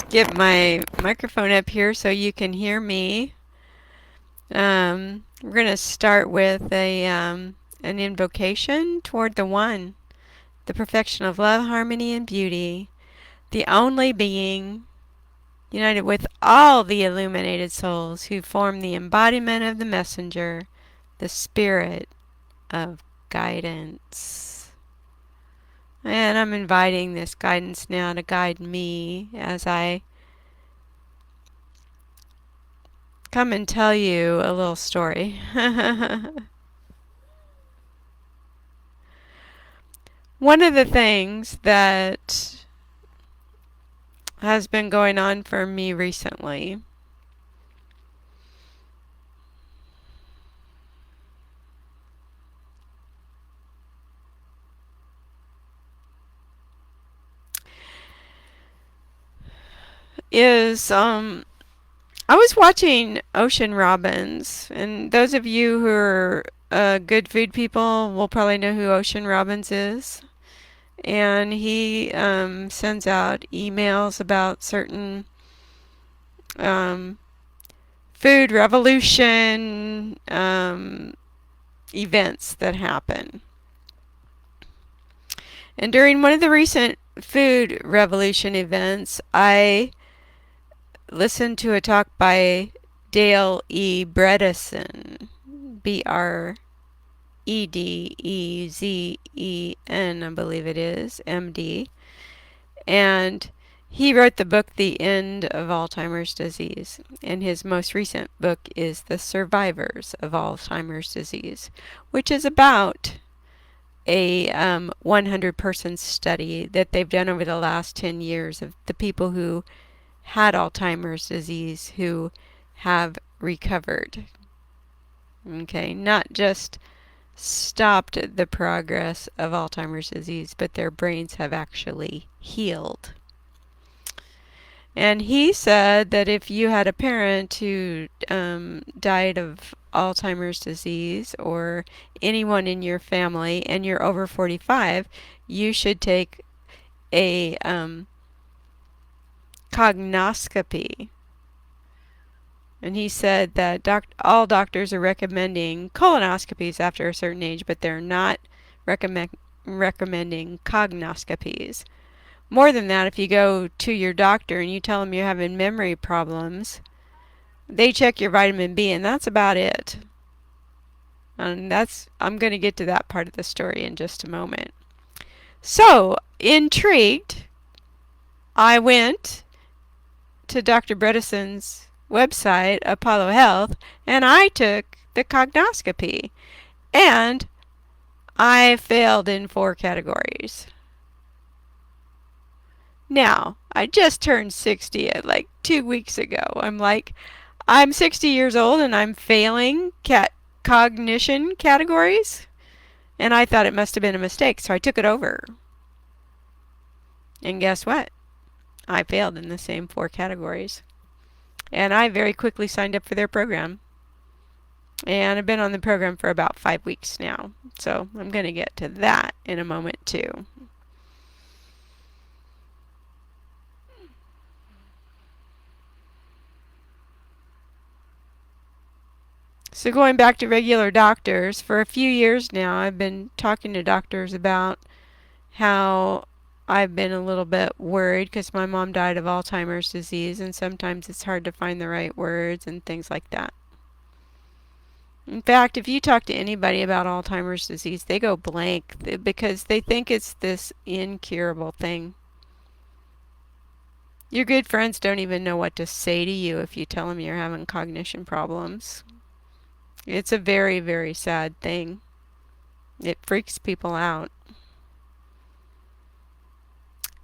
get my microphone up here so you can hear me. We're going to start with an invocation toward the One, the perfection of love, harmony, and beauty, the only being, united with all the illuminated souls who form the embodiment of the messenger, the spirit of guidance. And I'm inviting this guidance now to guide me as I come and tell you a little story. One of the things that has been going on for me recently is I was watching Ocean Robbins, and those of you who are good food people will probably know who Ocean Robbins is. And he sends out emails about certain um, food revolution events that happen. And during one of the recent food revolution events, I listened to a talk by Dale E. Bredezen, Bredezen, I believe it is, MD. And he wrote the book The End of Alzheimer's Disease. And his most recent book is The Survivors of Alzheimer's Disease, which is about a 100-person study that they've done over the last 10 years of the people who had Alzheimer's disease who have recovered. Okay, not just stopped the progress of Alzheimer's disease, but their brains have actually healed. And he said that if you had a parent who died of Alzheimer's disease or anyone in your family and you're over 45, you should take a cognoscopy. And he said that all doctors are recommending colonoscopies after a certain age, but they're not recommending cognoscopies. More than that, if you go to your doctor and you tell them you're having memory problems, they check your vitamin B, and that's about it. And I'm going to get to that part of the story in just a moment. So, intrigued, I went to Dr. Bredezen's website, Apollo Health, and I took the cognoscopy. And I failed in 4 categories. Now, I just turned 60 like 2 weeks ago. I'm 60 years old and I'm failing cognition categories. And I thought it must have been a mistake, so I took it over. And guess what? I failed in the same 4 categories. And I very quickly signed up for their program. And I've been on the program for about 5 weeks now. So I'm going to get to that in a moment too. So going back to regular doctors, for a few years now I've been talking to doctors about how I've been a little bit worried because my mom died of Alzheimer's disease and sometimes it's hard to find the right words and things like that. In fact, if you talk to anybody about Alzheimer's disease, they go blank because they think it's this incurable thing. Your good friends don't even know what to say to you if you tell them you're having cognition problems. It's a very, very sad thing. It freaks people out.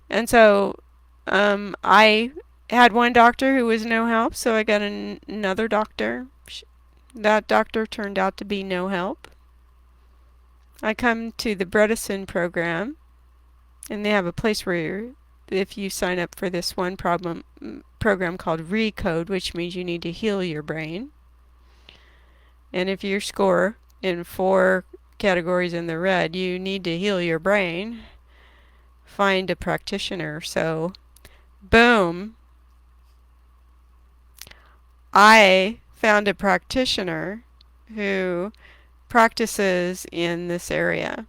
And so I had one doctor who was no help, so I got another doctor. That doctor turned out to be no help. I come to the Bredezen program, and they have a place where if you sign up for this one program called Recode, which means you need to heal your brain. And if you score in 4 categories in the red, you need to heal your brain. Find a practitioner. So, boom, I found a practitioner who practices in this area,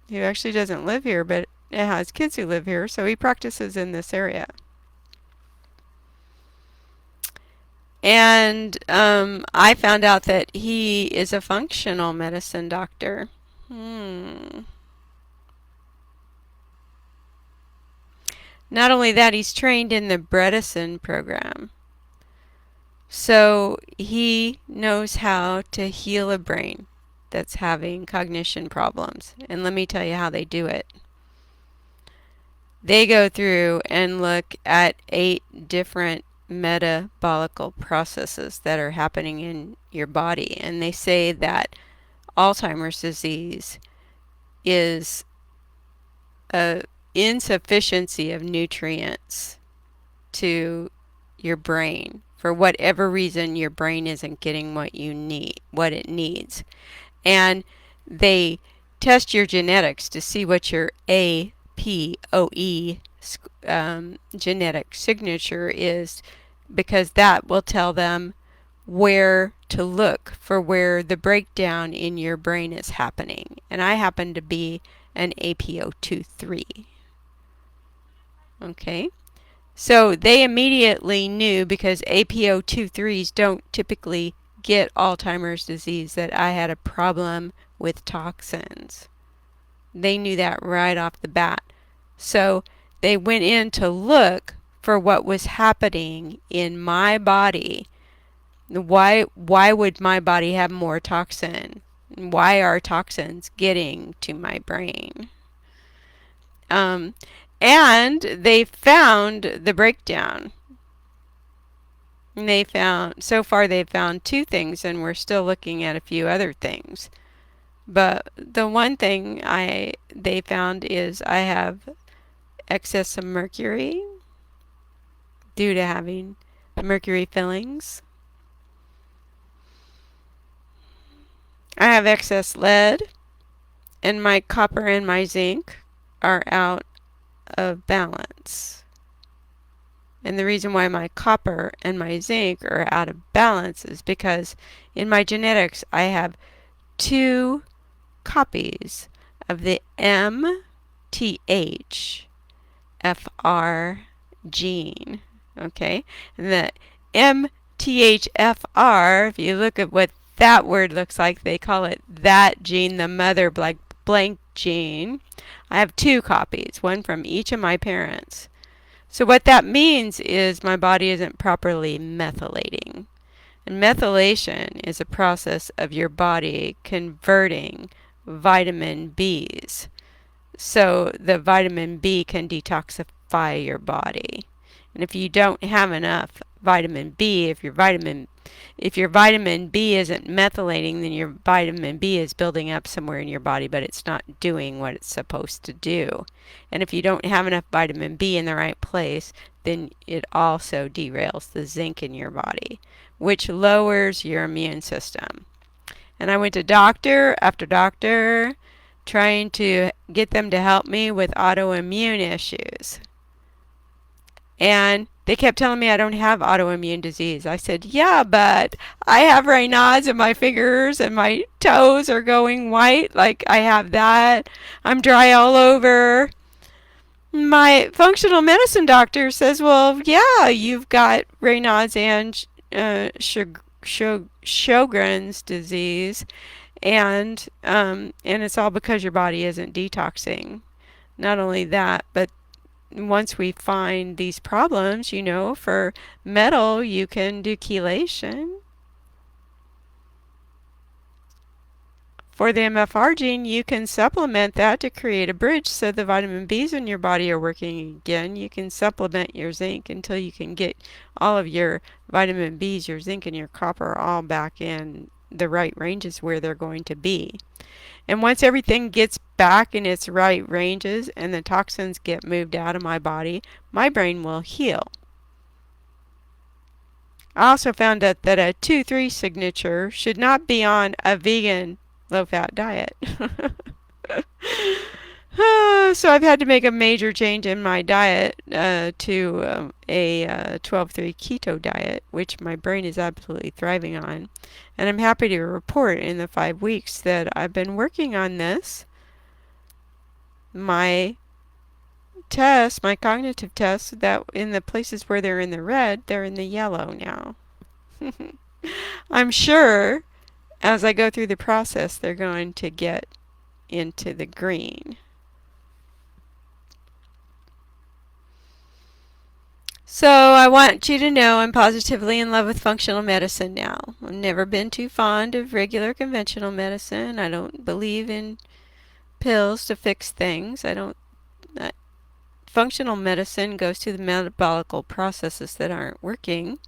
who actually doesn't live here, but it has kids who live here, so he practices in this area. And I found out that he is a functional medicine doctor. Not only that, he's trained in the Bredezen program. So he knows how to heal a brain that's having cognition problems. And let me tell you how they do it. They go through and look at 8 different metabolical processes that are happening in your body. And they say that Alzheimer's disease is a insufficiency of nutrients to your brain. For whatever reason, your brain isn't getting what it needs. And they test your genetics to see what your APOE genetic signature is, because that will tell them where to look for where the breakdown in your brain is happening. And I happen to be an APO23. Okay? So they immediately knew, because APO23s don't typically get Alzheimer's disease, that I had a problem with toxins. They knew that right off the bat. So they went in to look for what was happening in my body. Why would my body have more toxin? Why are toxins getting to my brain? And they found the breakdown. So far they've found 2 things, and we're still looking at a few other things. But the one thing they found is I have excess of mercury due to having mercury fillings. I have excess lead, and my copper and my zinc are out of balance. And the reason why my copper and my zinc are out of balance is because in my genetics I have 2 copies of the MTHFR gene. Okay? And the MTHFR, if you look at what that word looks like, they call it that gene, the mother blank gene. I have 2 copies, one from each of my parents. So what that means is my body isn't properly methylating. And methylation is a process of your body converting vitamin Bs. So the vitamin B can detoxify your body. And if you don't have enough vitamin B, if your vitamin B isn't methylating, then your vitamin B is building up somewhere in your body, but it's not doing what it's supposed to do. And if you don't have enough vitamin B in the right place, then it also derails the zinc in your body, which lowers your immune system. And I went to doctor after doctor trying to get them to help me with autoimmune issues. And they kept telling me I don't have autoimmune disease. I said, yeah, but I have Raynaud's in my fingers and my toes are going white. Like I have that. I'm dry all over. My functional medicine doctor says, well, yeah, you've got Raynaud's and Sjogren's disease. And it's all because your body isn't detoxing. Not only that, but once we find these problems, for metal, you can do chelation. For the MFR gene, you can supplement that to create a bridge so the vitamin Bs in your body are working again. You can supplement your zinc until you can get all of your vitamin Bs, your zinc, and your copper all back in the right ranges where they're going to be. And once everything gets back in its right ranges and the toxins get moved out of my body, my brain will heal. I also found out that a 2-3 signature should not be on a vegan low-fat diet. So I've had to make a major change in my diet to a 12-3 keto diet, which my brain is absolutely thriving on. And I'm happy to report in the 5 weeks that I've been working on this, my tests, my cognitive tests, that in the places where they're in the red, they're in the yellow now. I'm sure as I go through the process, they're going to get into the green. So I want you to know I'm positively in love with functional medicine now. I've never been too fond of regular conventional medicine. I don't believe in pills to fix things. I don't. Functional medicine goes to the metabolical processes that aren't working,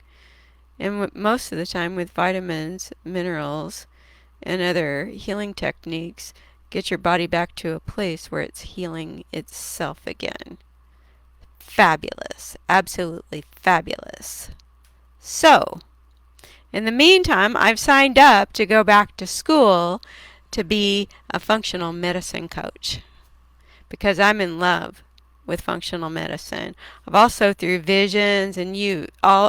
and most of the time with vitamins, minerals, and other healing techniques, get your body back to a place where it's healing itself again. Fabulous. Absolutely fabulous. So, in the meantime, I've signed up to go back to school to be a functional medicine coach because I'm in love with functional medicine. I've also, through visions, and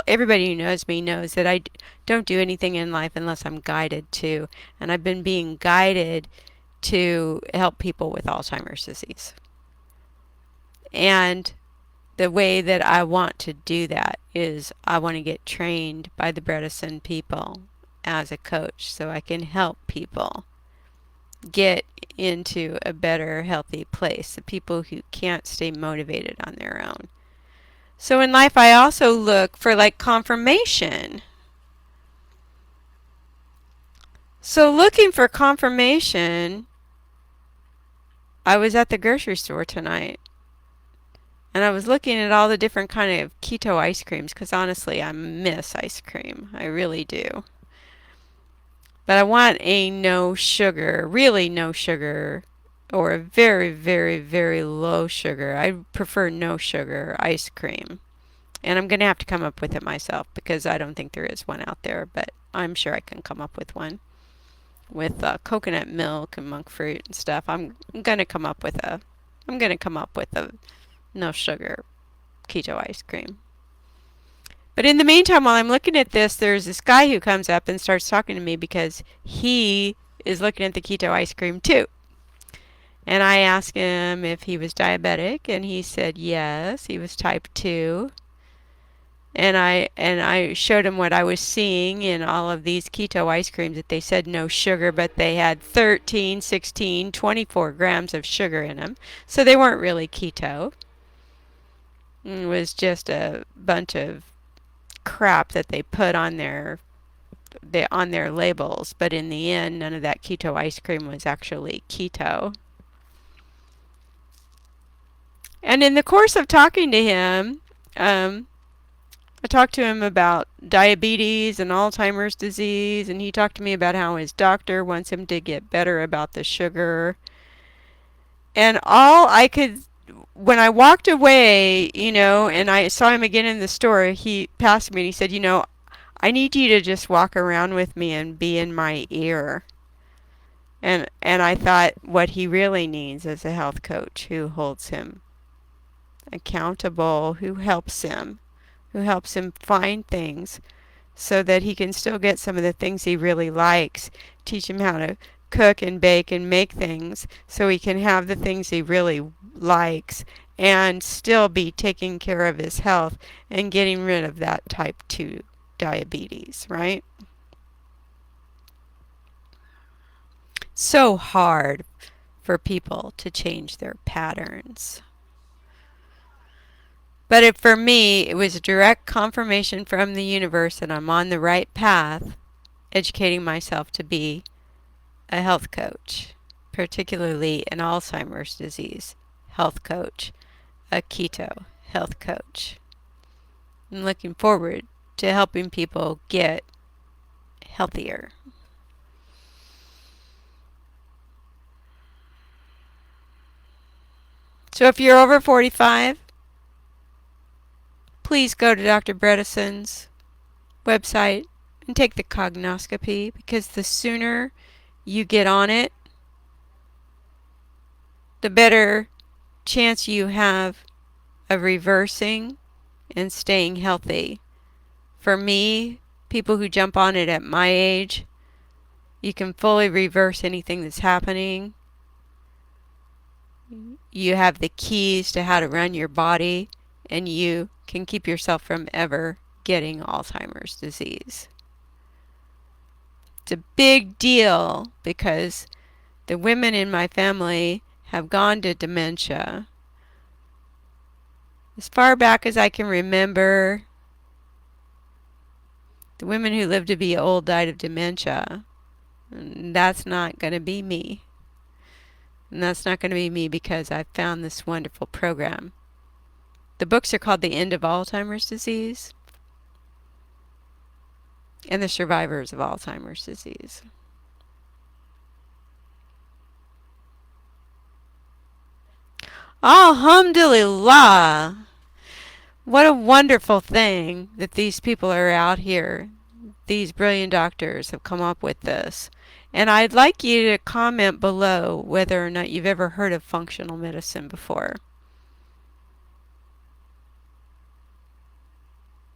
everybody who knows me knows that I don't do anything in life unless I'm guided to, and I've been being guided to help people with Alzheimer's disease. And the way that I want to do that is I want to get trained by the Bredezen people as a coach so I can help people get into a better, healthy place, the people who can't stay motivated on their own. So in life, I also look for like confirmation. So looking for confirmation, I was at the grocery store tonight. And I was looking at all the different kind of keto ice creams because honestly, I miss ice cream. I really do. But I want a no sugar, really no sugar, or a very, very, very low sugar. I prefer no sugar ice cream. And I'm going to have to come up with it myself because I don't think there is one out there, but I'm sure I can come up with one. With coconut milk and monk fruit and stuff. I'm going to come up with a no sugar keto ice cream. But in the meantime, while I'm looking at this, there's this guy who comes up and starts talking to me because he is looking at the keto ice cream too. And I asked him if he was diabetic, and he said yes, he was type 2. And I showed him what I was seeing in all of these keto ice creams, that they said no sugar, but they had 13, 16, 24 grams of sugar in them. So they weren't really keto. It was just a bunch of crap that they put on their labels, but in the end, none of that keto ice cream was actually keto. And in the course of talking to him, I talked to him about diabetes and Alzheimer's disease, and he talked to me about how his doctor wants him to get better about the sugar. And when I walked away, and I saw him again in the store, he passed me and he said, I need you to just walk around with me and be in my ear. And I thought what he really needs is a health coach who holds him accountable, who helps him find things so that he can still get some of the things he really likes, teach him how to cook and bake and make things so he can have the things he really likes and still be taking care of his health and getting rid of that type 2 diabetes, right? So hard for people to change their patterns. But for me, it was a direct confirmation from the universe that I'm on the right path, educating myself to be a health coach, particularly an Alzheimer's disease health coach, a keto health coach. I'm looking forward to helping people get healthier. So if you're over 45, please go to Dr. Bredezen's website and take the cognoscopy, because the sooner you get on it, the better chance you have of reversing and staying healthy. For me, people who jump on it at my age, you can fully reverse anything that's happening. You have the keys to how to run your body, and you can keep yourself from ever getting Alzheimer's disease. It's a big deal because the women in my family have gone to dementia. As far back as I can remember, the women who lived to be old died of dementia. And that's not going to be me. And that's not going to be me because I found this wonderful program. The books are called The End of Alzheimer's Disease and The Survivors of Alzheimer's Disease. Alhamdulillah! What a wonderful thing that these people are out here. These brilliant doctors have come up with this. And I'd like you to comment below whether or not you've ever heard of functional medicine before.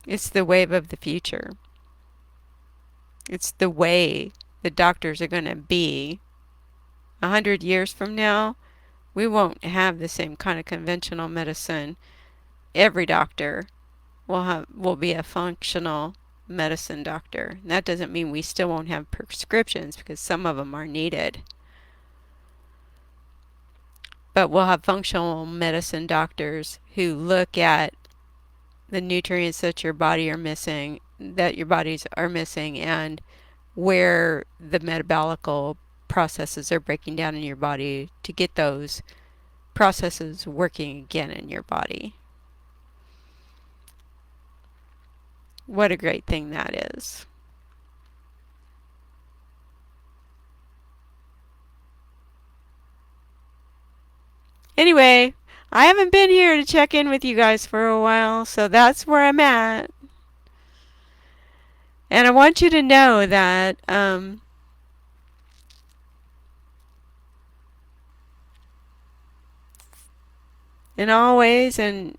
It's the wave of the future. It's the way the doctors are going to be. 100 years from now, we won't have the same kind of conventional medicine. Every doctor will be a functional medicine doctor. And that doesn't mean we still won't have prescriptions because some of them are needed. But we'll have functional medicine doctors who look at the nutrients that your body are missing, that your bodies are missing, and where the metabolical processes are breaking down in your body to get those processes working again in your body. What a great thing that is. Anyway, I haven't been here to check in with you guys for a while, so that's where I'm at. And I want you to know that in all ways and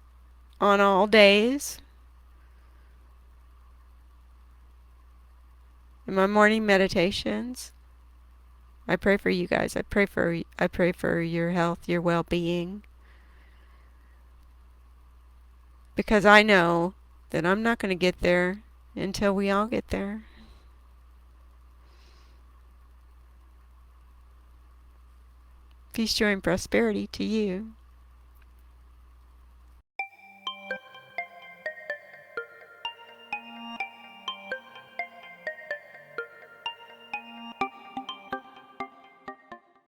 on all days, in my morning meditations, I pray for you guys. I pray for your health, your well-being. Because I know that I'm not going to get there until we all get there. Peace, joy, and prosperity to you.